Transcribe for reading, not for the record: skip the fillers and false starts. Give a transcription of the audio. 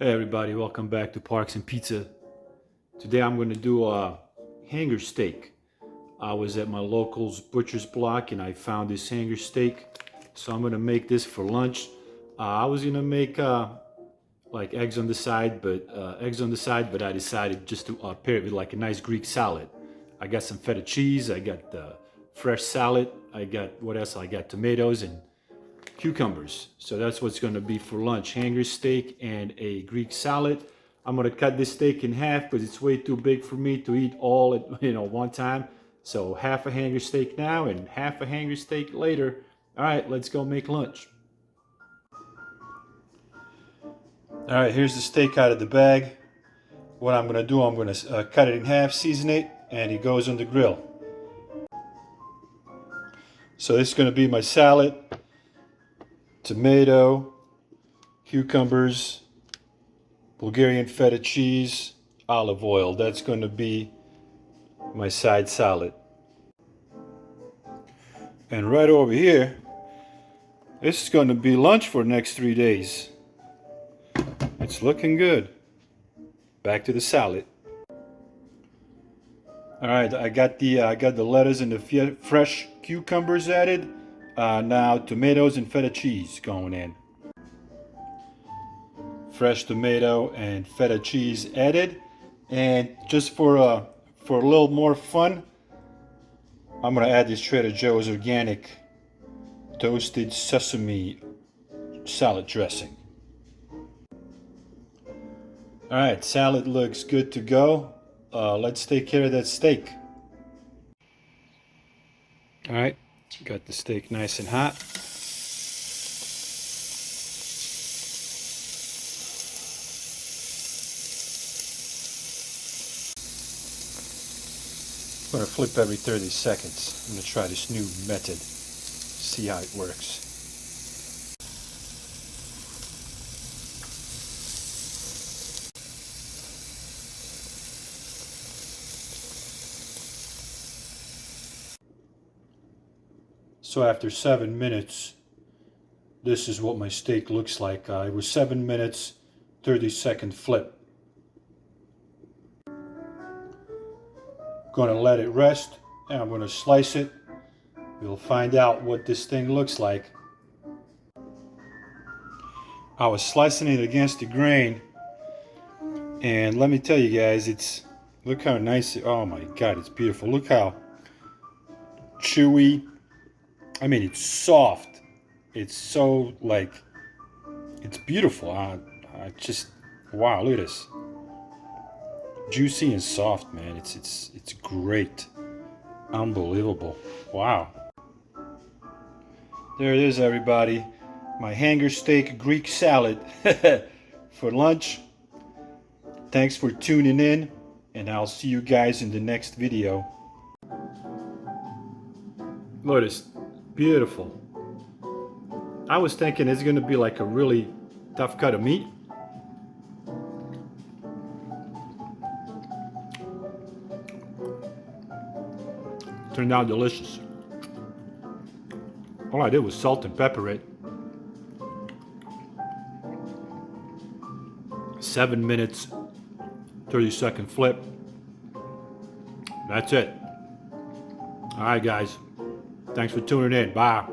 Hey everybody, welcome back to Parks and Pizza. Today I'm going to do a hanger steak. I was at my local's butcher's block and I found this hanger steak. So I'm going to make this for lunch. I was going to make like eggs on the side, but I decided just to pair it with like a nice Greek salad. I got some feta cheese, I got the fresh salad, I got what else? I got tomatoes and cucumbers. So that's what's going to be for lunch: hanger steak and a Greek salad. I'm going to cut this steak in half because it's way too big for me to eat all at one time. So half a hanger steak now and half a hanger steak later. All right, let's go make lunch. All right, here's the steak out of the bag. What I'm going to do, I'm going to cut it in half, season it, and it goes on the grill. So this is going to be my salad: tomato, cucumbers, Bulgarian feta cheese, olive oil. That's going to be my side salad. And right over here, this is going to be lunch for the next 3 days. It's looking good. Back to the salad. All right, I got the lettuce and the fresh cucumbers added. Now tomatoes and feta cheese going in. Fresh tomato and feta cheese added, and just for a little more fun, I'm gonna add this Trader Joe's organic toasted sesame salad dressing. All right, salad looks good to go. Let's take care of that steak. All right, got the steak nice and hot. I'm going to flip every 30 seconds. I'm going to try this new method, see how it works. So after 7 minutes, this is what my steak looks like. It was 7 minutes, 30-second flip. Going to let it rest, and I'm going to slice it. We'll find out what this thing looks like. I was slicing it against the grain, and let me tell you guys, look how nice oh my god, it's beautiful. Look how chewy. I mean, it's soft. It's so it's beautiful. I just, wow, look at this. Juicy and soft, man. It's great. Unbelievable. Wow. There it is, everybody. My hanger steak Greek salad for lunch. Thanks for tuning in, and I'll see you guys in the next video. Look at this. Beautiful. I was thinking it's going to be like a really tough cut of meat. Turned out delicious. All I did was salt and pepper it. 7 minutes, 30-second flip. That's it. All right, guys. Thanks for tuning in. Bye.